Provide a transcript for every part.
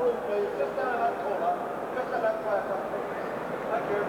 room, please. Just down in that corner. Just let that player come through. Thank you.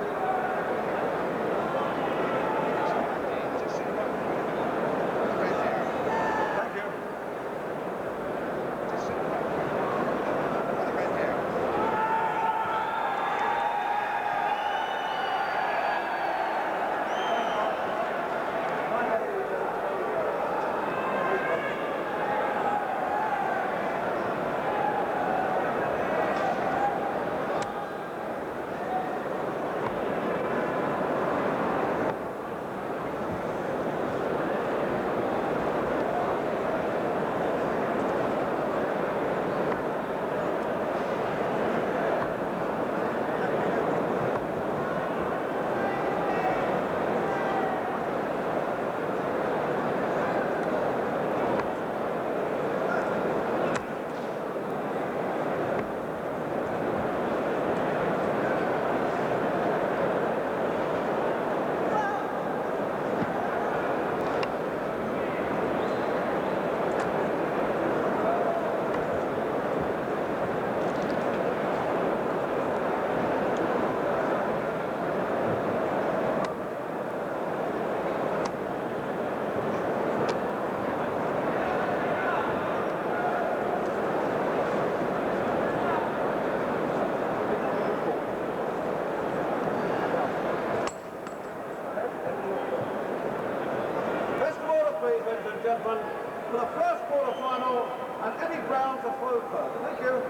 Ladies and gentlemen, for the first quarter-final, and Eddie Brown to throw first. Thank you.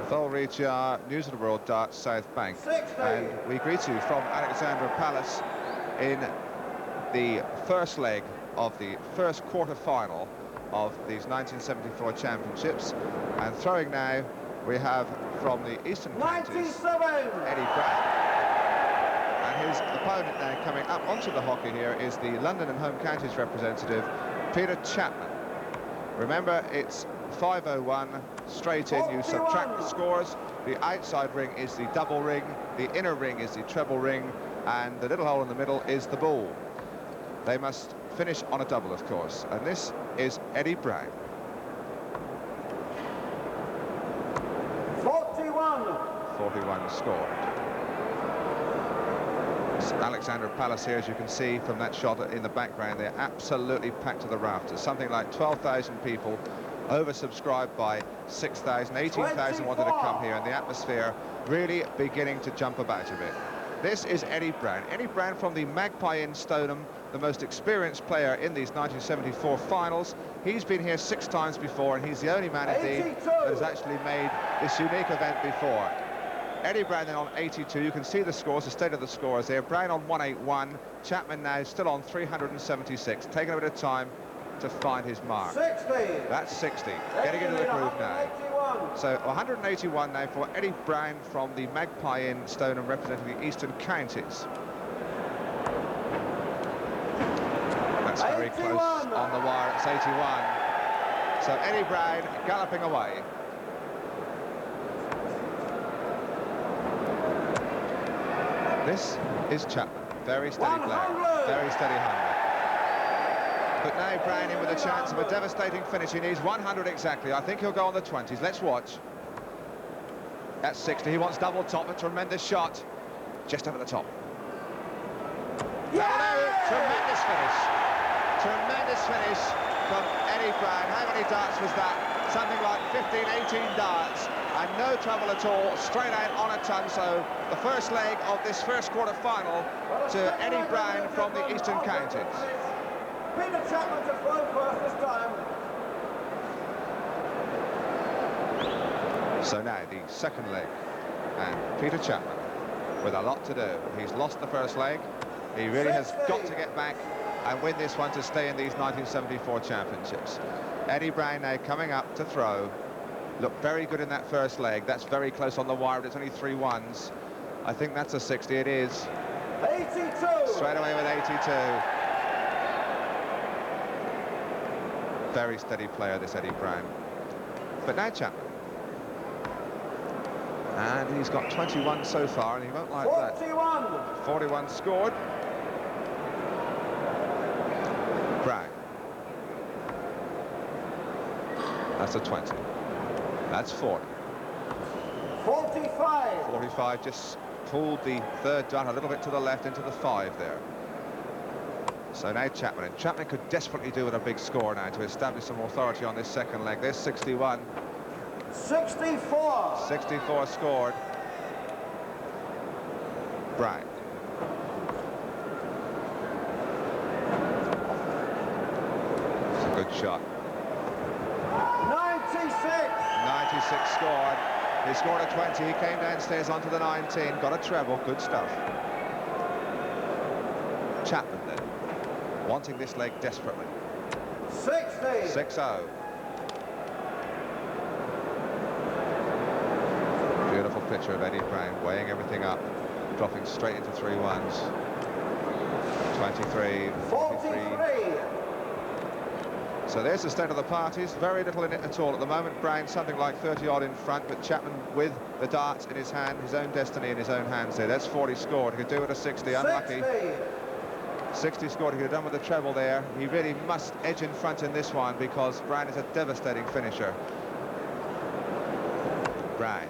Thorridge, News of the World Darts South Bank, and we greet you from Alexandra Palace in the first leg of the first quarter-final of these 1974 championships. And throwing now, we have from the Eastern Counties, Eddie Brown, and his opponent now coming up onto the hockey here is the London and Home Counties representative, Peter Chapman. Remember, it's 501 straight in. You subtract the scores. The outside ring is the double ring, the inner ring is the treble ring, and the little hole in the middle is the ball. They must finish on a double, of course, and this is Eddie Brown. 41 scored. It's Alexandra Palace here, as you can see from that shot in the background. They're absolutely packed to the rafters. Something like 12,000 people, oversubscribed by 6,000, 18,000 wanted to come here, and the atmosphere really beginning to jump about a bit. This is Eddie Brown. Eddie Brown from the Magpie Inn, Stoneham, the most experienced player in these 1974 finals. He's been here 6 times before, and he's the only man indeed that has actually made this unique event before. Eddie Brown then on 82. You can see the scores, the state of the scores there. Brown on 181. Chapman now still on 376. Taking a bit of time to find his mark. 60. That's 60. Getting into the groove now. So 181 now for Eddie Brown from the Magpie Inn, Stoneham, representing the Eastern Counties. That's very 81. Close on the wire. It's 81. So Eddie Brown galloping away. This is Chapman. Very steady player. Very steady handler. But now Brown in with a chance of a devastating finish. He needs 100 exactly. I think he'll go on the 20s. Let's watch. That's 60. He wants double top. A tremendous shot. Just over the top. Yeah! Tremendous finish. Tremendous finish from Eddie Brown. How many darts was that? Something like 15, 18 darts. And no trouble at all. Straight out on a ton. So the first leg of this first quarter-final to Eddie Brown from the Eastern Counties. Peter Chapman to throw first this time. So now the second leg, and Peter Chapman with a lot to do. He's lost the first leg. He really has got to get back and win this one to stay in these 1974 championships. Eddie Brown now coming up to throw. Looked very good in that first leg. That's very close on the wire, but it's only 3 ones. I think that's a 60. It is. 82. Straight away with 82. Very steady player, this Eddie Brown. But now Chapman. And he's got 21 so far, and he won't like 41. that. 41 scored. Brown. That's a 20. That's 40. 45. 45 just pulled the third dot a little bit to the left into the 5 there. So now Chapman, and Chapman could desperately do with a big score now to establish some authority on this second leg. There's 61. 64. 64 scored. Brown. It's a good shot. 96. 96 scored. He scored a 20. He came downstairs onto the 19. Got a treble. Good stuff. Chapman then, wanting this leg desperately. 60. 6-0. Beautiful picture of Eddie Brown weighing everything up, dropping straight into 3 ones. 23, 43. So there's the state of the parties. Very little in it at all at the moment. Brown something like 30-odd in front, but Chapman with the darts in his hand, his own destiny in his own hands there. That's 40 scored. He could do it at 60. Unlucky. 60 scored. He could have done with the treble there. He really must edge in front in this one because Brown is a devastating finisher. Brown.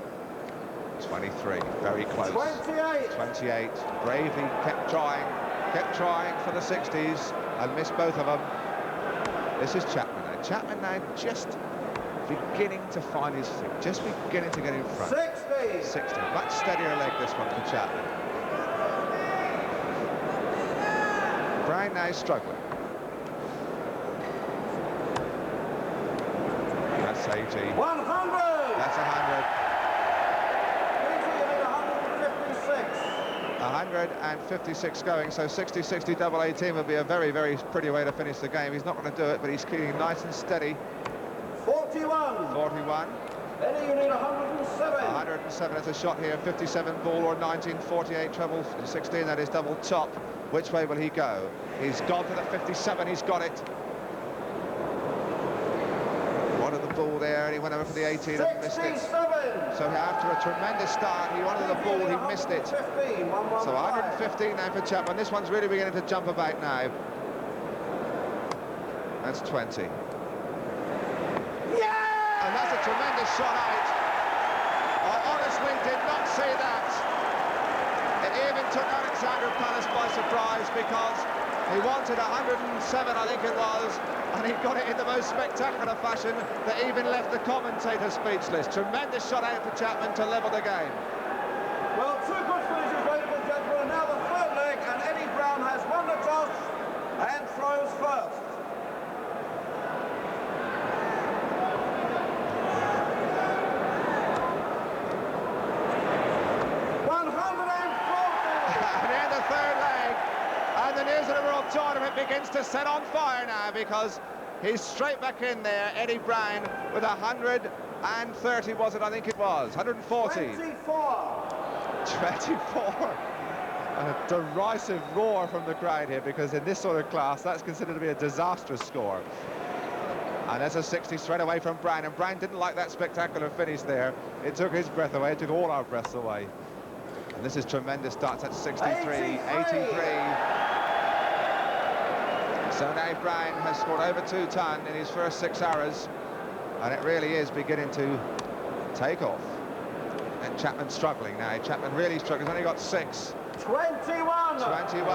23, very close. 28. 28, bravely kept trying for the 60s and missed both of them. This is Chapman now. Chapman now just beginning to find his feet, just beginning to get in front. 60. 60, much steadier leg this one for Chapman. Brown now struggling. That's 80. 100. That's 100. 156 going, so 60-60 double 18 would be a very, very pretty way to finish the game. He's not going to do it, but he's keeping nice and steady. 41. 41. Eddie, you need 107. 107 as a shot here, 57 ball or 1948 treble 16, that is double top. Which way will he go? He's gone for the 57, he's got it. Wanted the ball there, and he went over for the 18 and missed it. So after a tremendous start, he wanted the ball, he missed it. So 115 now for Chapman. This one's really beginning to jump about now. That's 20. Yeah! And that's a tremendous shot out. I honestly did not see that. It even took Alexander Palace by surprise because he wanted 107, I think it was, and he got it in the most spectacular fashion that even left the commentator speechless. Tremendous shot out for Chapman to level the game. Well, two good finishes, ladies and gentlemen, and now the third leg, and Eddie Brown has won the toss and throws first. The News of the World Tournament begins to set on fire now because he's straight back in there, Eddie Brown, with 130, was it? I think it was. 140. 24. 24. And a derisive roar from the crowd here because in this sort of class, that's considered to be a disastrous score. And that's a 60 straight away from Brown, and Brown didn't like that spectacular finish there. It took his breath away, it took all our breaths away. And this is tremendous starts at 63, 83. So now Brown has scored over 2 ton in his first 6 hours, and it really is beginning to take off. And Chapman struggling now. Chapman really struggling. He's only got 6. 21. 21.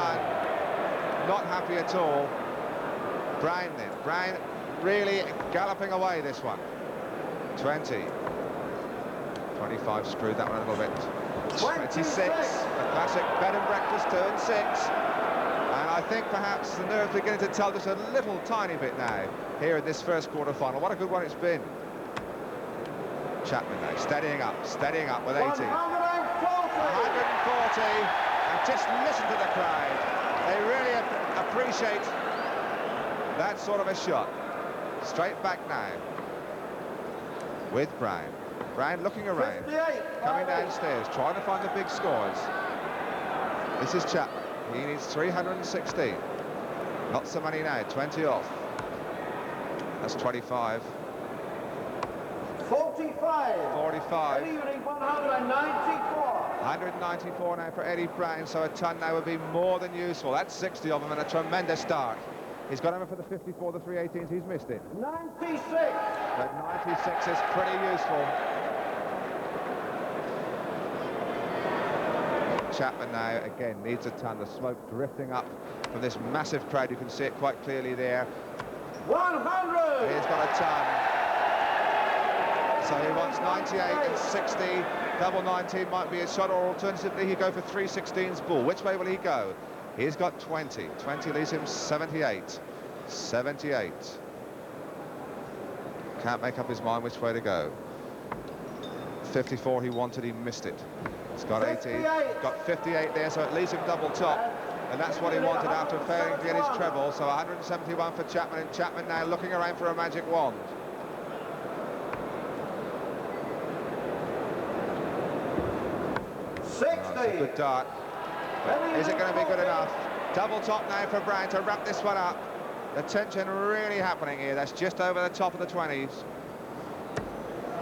Not happy at all. Brown then. Brown really galloping away this one. 20. 25 screwed that one a little bit. 26. A classic bed and breakfast 2 and 6. And I think perhaps the nerves are beginning to tell just a little tiny bit now here in this first quarter-final. What a good one it's been. Chapman now steadying up with 80. 140. And just listen to the crowd. They really appreciate that sort of a shot. Straight back now with Brown. Brown looking around, coming downstairs, trying to find the big scores. This is Chapman. He needs 316. Not so many now, 20 off. That's 25. 45. 45. Eddie winning 194. 194 now for Eddie Brown, so a ton now would be more than useful. That's 60 of them and a tremendous start. He's got over for the 54, the 318s, he's missed it. 96. But 96 is pretty useful. Chapman now, again, needs a ton. The smoke drifting up from this massive crowd. You can see it quite clearly there. 100. He's got a ton. So he wants 98 and 60. Double 19 might be a shot, or alternatively he'd go for 316's bull. Which way will he go? He's got 20. 20 leaves him 78. 78. Can't make up his mind which way to go. 54 he wanted, he missed it. He's got 80. Got 58 there, so it leaves him double top. And that's what he wanted after failing to get his treble. So 171 for Chapman, and Chapman now looking around for a magic wand. 60. That's a good dart. But is it going to be good enough? Double top now for Brown to wrap this one up. The tension really happening here. That's just over the top of the 20s.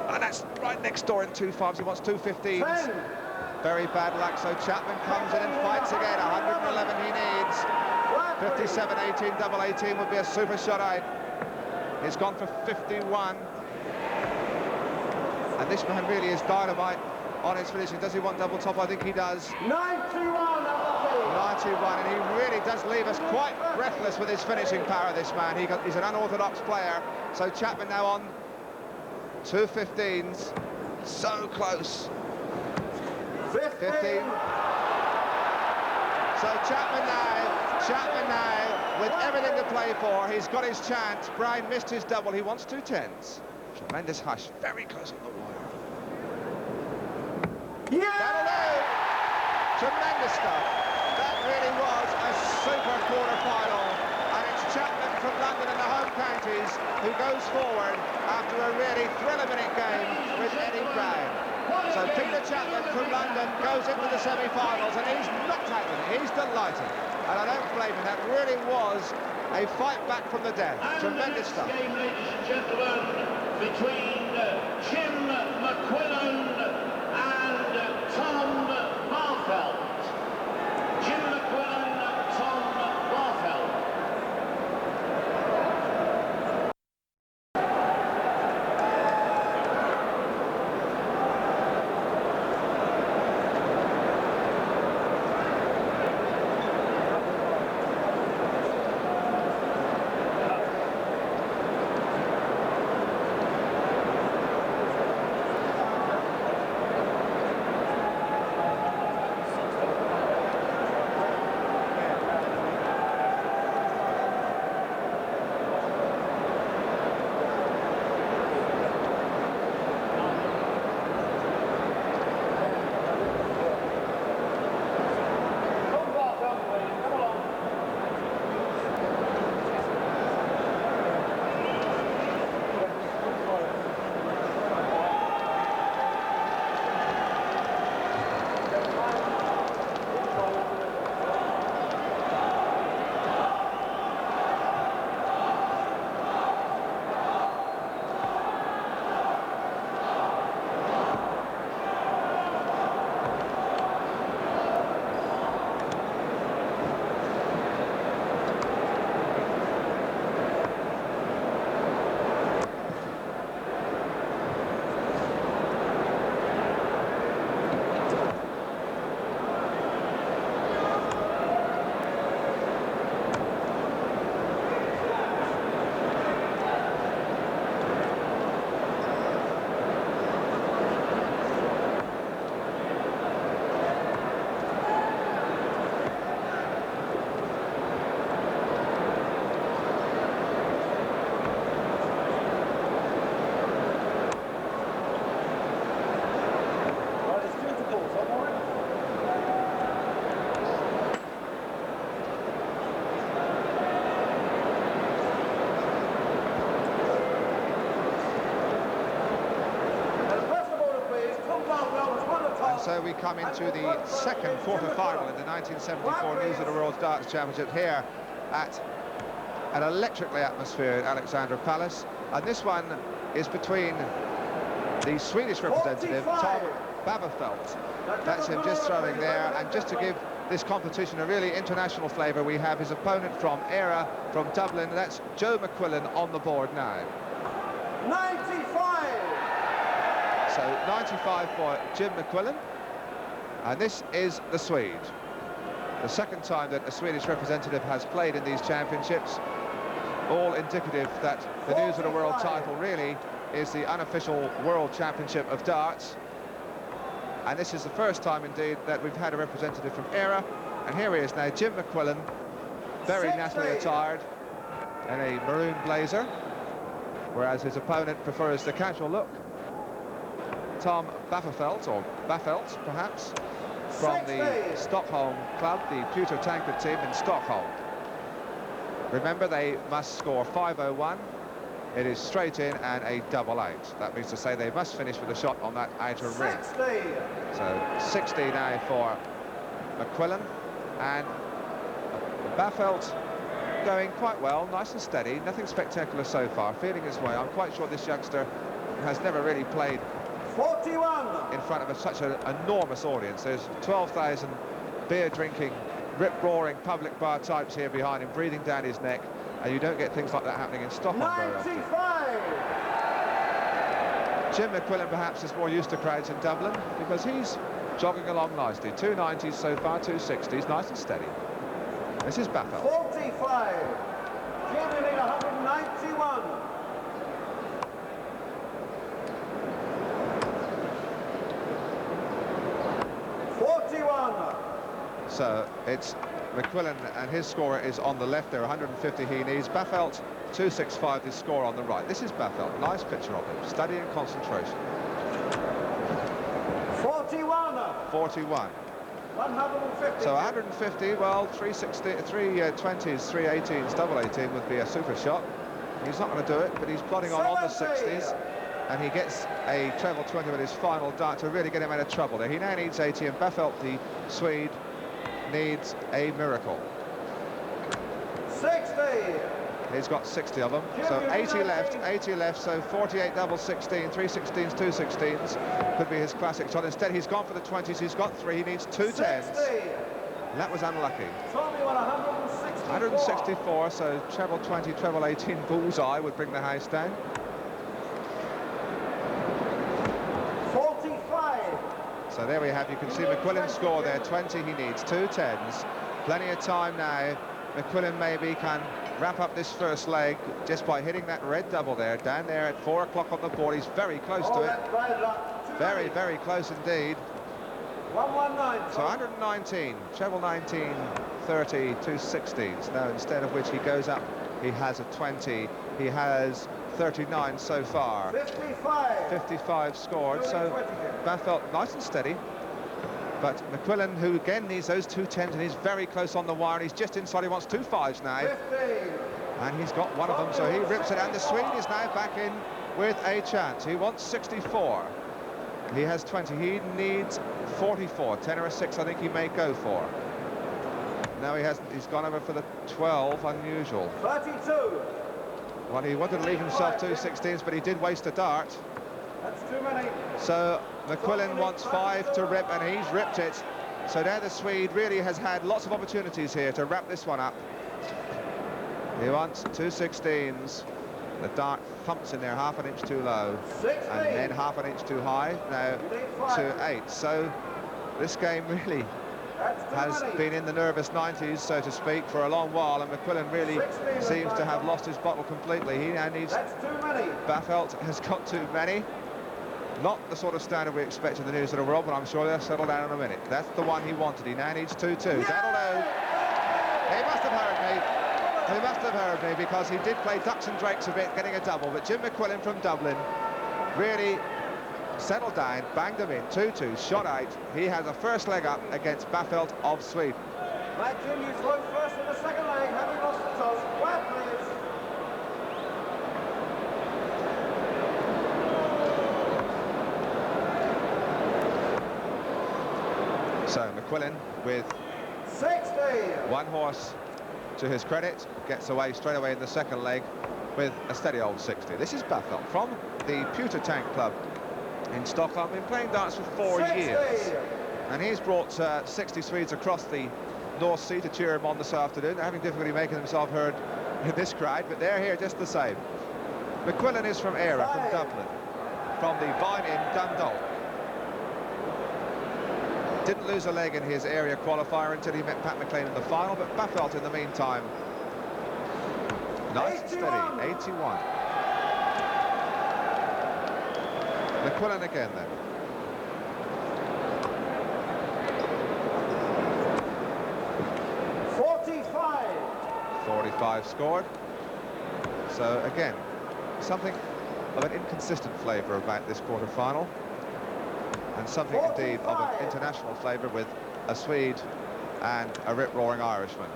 And that's right next door in 2.5s. He wants 2.15s. 10. Very bad luck, so Chapman comes in and fights again. 111 he needs. 57, 18, double 18 would be a super shot out. He's gone for 51. And this man really is dynamite on his finishing. Does he want double top? I think he does. 91. 91, and he really does leave us quite breathless with his finishing power, this man. He's an unorthodox player. So Chapman now on 2.15s. So close. 15. So Chapman now, with everything to play for, he's got his chance. Brown missed his double, he wants 2.10s. Tremendous hush, very close on the wire. Yeah! That'll do! Tremendous stuff. That really was a super quarter-final. And it's Chapman from London and the home counties who goes forward after a really thrill-a-minute game with Eddie Brown. So Peter Chapman from London goes into the semi-finals, and he's not taking it. He's delighted, and I don't blame him. That really was a fight back from the death. And tremendous the next stuff. game, ladies and gentlemen, between Jim McQuillan and Tom Barfeld. Jim McQuillan, Tom Barfeld. So we come into the second quarter-final in the 1974 News of the World Darts Championship here at an electrically atmosphere at Alexandra Palace, and this one is between the Swedish representative, Tom Baberfelt. That's him just throwing there, and just to give this competition a really international flavour, we have his opponent from Era, from Dublin. That's Joe McQuillan on the board now. 95! So 95 for Jim McQuillan, and this is the Swede. The second time that a Swedish representative has played in these championships, all indicative that the News of the World title really is the unofficial World Championship of darts. And this is the first time, indeed, that we've had a representative from Era. And here he is now, Jim McQuillan, very nattily attired in a maroon blazer, whereas his opponent prefers the casual look. Tom Baffelt, or Baffelt, perhaps, from the Stockholm club, the Pewter Tankard team in Stockholm. Remember, they must score 501. It is straight in and a double out. That means to say they must finish with a shot on that outer ring. So 60 now for McQuillan, and Baffelt going quite well, nice and steady, nothing spectacular so far, feeling his way. I'm quite sure this youngster has never really played 41 in front of such an enormous audience. There's 12,000 beer-drinking, rip-roaring public bar types here behind him, breathing down his neck, and you don't get things like that happening in Stockholm very often. 95! Jim McQuillan perhaps is more used to crowds in Dublin, because he's jogging along nicely. 290s so far, 260s, nice and steady. This is Baffelt. 45. Jim, you need 191. So it's McQuillan, and his score is on the left there, 150 he needs. Baffelt, 265, his score on the right. This is Baffelt, nice picture of him, study and concentration. 41. 41. 150. So 150, well, 360, 320s, 318s, double 18 would be a super shot. He's not going to do it, but he's plodding on the 60s. And he gets a treble 20 with his final dart to really get him out of trouble there. He now needs 80, and Baffelt, the Swede, needs a miracle. 60. He's got 60 of them, so 80 left, so 48 double 16, 3 16s, 2 16s, could be his classic shot. Instead, he's gone for the 20s, he's got 3, he needs 2 10s. And that was unlucky. 164, so treble 20, treble 18 bullseye would bring the house down. 45. So there we have, you can see McQuillan's score there, 20, he needs 2 10s. Plenty of time now. McQuillan maybe can wrap up this first leg just by hitting that red double there, down there at 4 o'clock on the board. He's very close to it. Very, very close indeed. 119. So 119, treble 19, 30, 2 16s. Now, instead of which he goes up, he has a 20. He has 39 so far. 55. 55 scored. So Baffelt nice and steady. But McQuillan, who again needs those 2 10s, and he's very close on the wire, and he's just inside. He wants 2 5s now. 50. And he's got one of them, so he rips it, and the Swede is now back in with a chance. He wants 64. He has 20. He needs 44. 10 or a 6, I think he may go for. No, he hasn't. He's gone over for the 12. Unusual. 32. Well, he wanted to leave himself 2 16s, but he did waste a dart. That's too many. So McQuillan wants 5 to rip, and he's ripped it. So now the Swede really has had lots of opportunities here to wrap this one up. He wants 2 16s. The dart thumps in there half an inch too low, 16. and then half an inch too high, now to 8. So this game really has been in the nervous 90s, so to speak, for a long while, and McQuillan really seems to have lost his bottle completely. He now needs... That's too many. Baffelt has got too many. Not the sort of standard we expect in the News of the World, but I'm sure they'll settle down in a minute. That's the one he wanted. He now needs 2 2s. That'll do. He must have heard me. He must have heard me, because he did play ducks and drakes a bit, getting a double. But Jim McQuillan from Dublin really settled down, banged them in, 2 2, shot out. He has a first leg up against Baffelt of Sweden. Right, Jim, you throw first in the second leg, having lost the toss. Quiet, please. So McQuillan with 60. 1 horse to his credit, gets away straight away in the second leg with a steady old 60. This is Baffeldt from the pt1 Club in Stockholm. Been playing darts for 4 years, and he's brought 60 Swedes across the North Sea to cheer him on this afternoon. They're having difficulty making himself heard in this crowd, but they're here just the same. McQuillan is from Eire, from Dublin, from the Vine in Dundalk. Didn't lose a leg in his area qualifier until he met Pat McLean in the final, but Baffeldt in the meantime, nice and steady, 81. McQuillan again then. 45 scored. So again, something of an inconsistent flavour about this quarter-final, and something indeed of an international flavour with a Swede and a rip-roaring Irishman.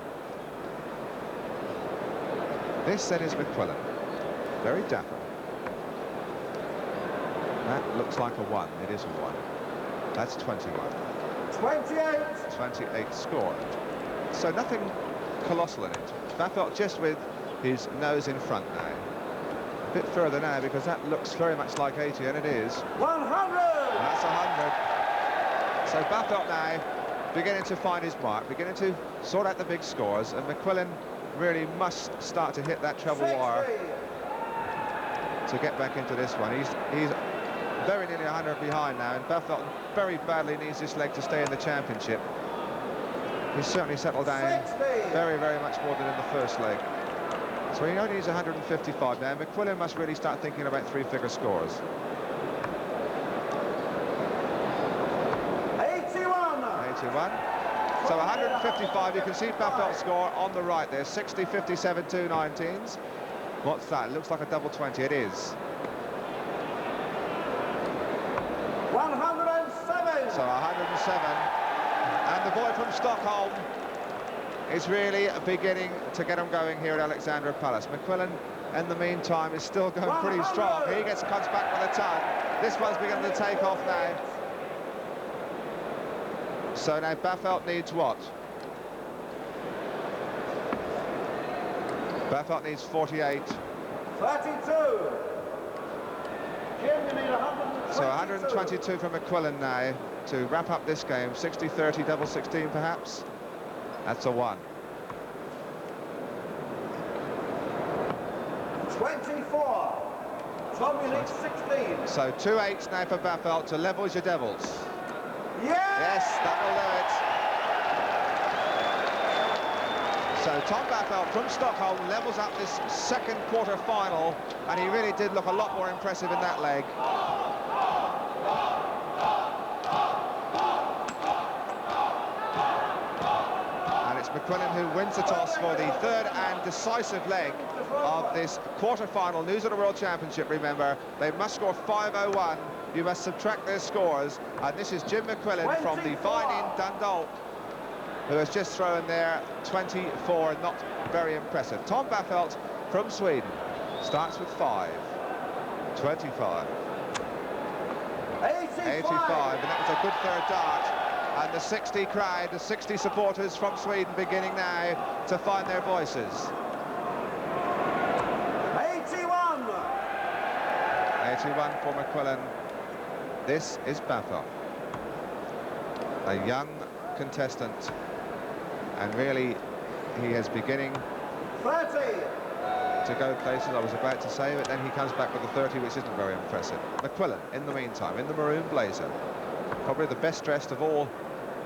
This then is McQuillan, very dapper. That looks like a 1. It is a 1. That's 21. 28 scored. So nothing colossal in it. Baffeldt just with his nose in front now. A bit further now, because that looks very much like 80, and it is. 100! That's 100. So Baffeldt now beginning to find his mark, beginning to sort out the big scores, and McQuillan really must start to hit that treble wire to get back into this one. He's very nearly 100 behind now, and Baffeldt very badly needs this leg to stay in the championship. He's certainly settled down very, very much more than in the first leg. So he only needs 155 now. McQuillan must really start thinking about 3-figure scores. 81. 81. So 155, you can see Baffeldt's score on the right there, 60, 57, 2 19s. What's that? It looks like a double 20, it is. 107. So 107. And the boy from Stockholm is really beginning to get him going here at Alexandra Palace. McQuillan, in the meantime, is still going pretty strong. He comes back with a ton. This one's beginning to take off now. So now Baffeldt needs what? Baffeldt needs 48. 32. Jim, you need 122. So 122 from McQuillan now to wrap up this game. 60-30, double 16 perhaps. That's a 1. 24. Tom, you need 16. So 2 8s now for Baffeldt to level your Devils. Yes, that will do it. So Tom Baffeldt from Stockholm levels up this second quarter final, and he really did look a lot more impressive in that leg. And it's McQuillan who wins the toss for the third and decisive leg of this quarter-final News of the World Championship. Remember, they must score 501. You must subtract their scores, and this is Jim McQuillan from the Vine in Dundalk, who has just thrown there 24, not very impressive. Tom Baffeldt from Sweden starts with 5, 25, 85, and that was a good third dart. And the 60 crowd, the 60 supporters from Sweden beginning now to find their voices. 81. 81 for McQuillan. This is Baffeldt, a young contestant, and really he is beginning 30. to go places, I was about to say, but then he comes back with a 30, which isn't very impressive. McQuillan, in the meantime, in the maroon blazer, probably the best dressed of all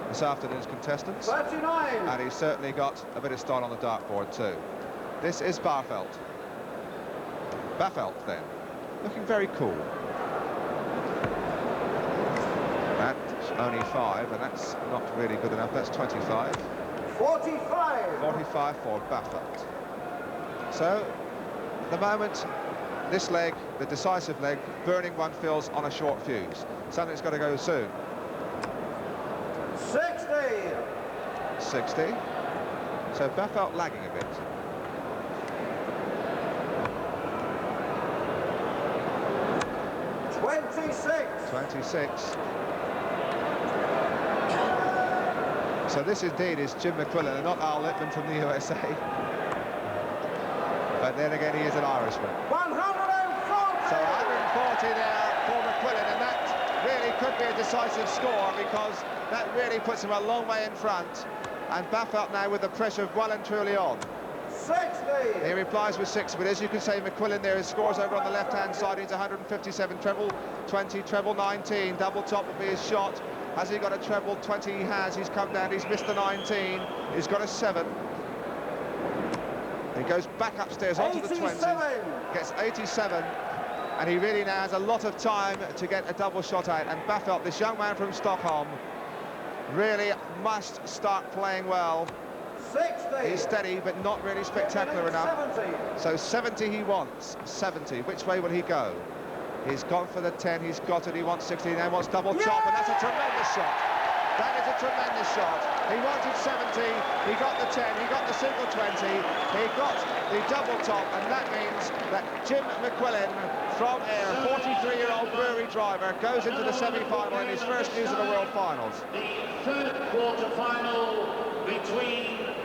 this afternoon's contestants. 39. And he's certainly got a bit of style on the dartboard too. This is Baffeldt. Baffeldt then, looking very cool. That's only 5, and that's not really good enough. That's 25. 45. 45 for Baffeldt. So, at the moment, this leg, the decisive leg, burning one fills on a short fuse. Something's got to go soon. 60. 60. So Baffeldt lagging a bit. So this indeed is Jim McQuillan and not Al Lippman from the USA. But then again, he is an Irishman. 140! So 140 there for McQuillan, and that really could be a decisive score, because that really puts him a long way in front. And Baffelt now with the pressure well and truly on. 60! He replies with 6, but as you can say, McQuillan there, his scores over on the left-hand side. He's 157, treble 20, treble 19, double top will be his shot. Has he got a treble 20? He has. He's come down, he's missed the 19. He's got a 7. He goes back upstairs onto the 20, gets 87, and he really now has a lot of time to get a double shot out. And Baffelt, this young man from Stockholm, really must start playing well. 60. He's steady, but not really spectacular enough. 70. So 70 he wants. 70. Which way will he go? He's gone for the 10. He's got it. He wants 60. He now wants double chop, and that's a tremendous shot. That is a tremendous shot. He wanted 70. He got the 10. He got the single 20. He got the double top, and that means that Jim McQuillan from Ayr, 43-year-old brewery driver, goes into the semi-final in his first News of the World finals. The third quarter-final between